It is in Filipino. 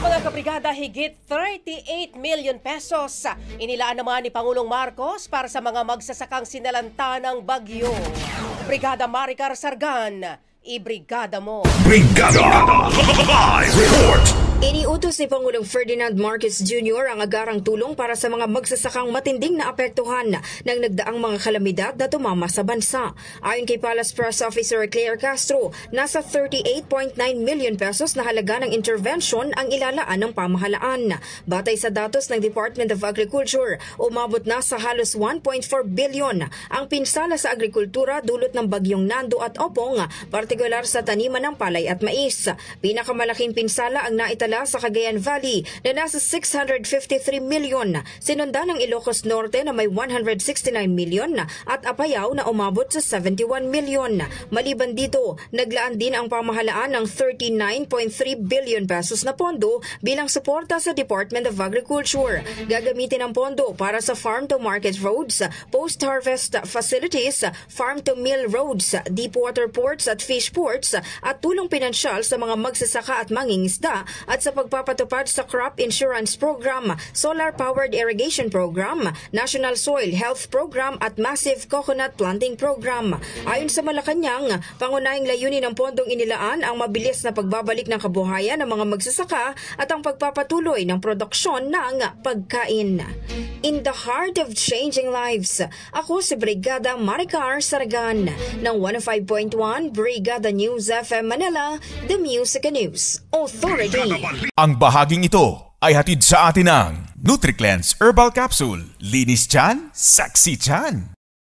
mga kabrigada, higit 38 million pesos inilaan naman ni Pangulong Marcos para sa mga magsasakang sinalanta ng bagyo. Brigada Maricar Sargan, ibrigada mo. Brigada Live Report. Iniutos ni Pangulong Ferdinand Marcos Jr. ang agarang tulong para sa mga magsasakang matinding naapektuhan ng nagdaang mga kalamidad na tumama sa bansa. Ayon kay Palace Press Officer Claire Castro, nasa 38.9 million pesos na halaga ng intervention ang ilalaan ng pamahalaan. Batay sa datos ng Department of Agriculture, umabot na sa halos 1.4 billion ang pinsala sa agrikultura dulot ng bagyong Nando at Opong, partikular sa taniman ng palay at mais. Pinakamalaking pinsala ang naitala sa Cagayan Valley na nasa 653 million, sinundan ng Ilocos Norte na may 169 million at Apayao na umabot sa 71 million. Maliban dito, naglaan din ang pamahalaan ng 39.3 billion pesos na pondo bilang suporta sa Department of Agriculture. Gagamitin ang pondo para sa farm-to-market roads, post-harvest facilities, farm-to-mill roads, deep water ports at fish ports at tulong pinansyal sa mga magsasaka at mangingisda at sa pagpapatupad sa Crop Insurance Program, Solar-Powered Irrigation Program, National Soil Health Program at Massive Coconut Planting Program. Ayon sa Malacanang, pangunahing layunin ng pondong inilaan ang mabilis na pagbabalik ng kabuhayan ng mga magsasaka at ang pagpapatuloy ng produksyon ng pagkain. In the heart of changing lives, ako si Brigada Maricar Saragan ng 105.1 Brigada News FM Manila, The Music News Authority. Ang bahaging ito ay hatid sa atin ng NutriCleanse Herbal Capsule. Linis tiyan, sexy tiyan.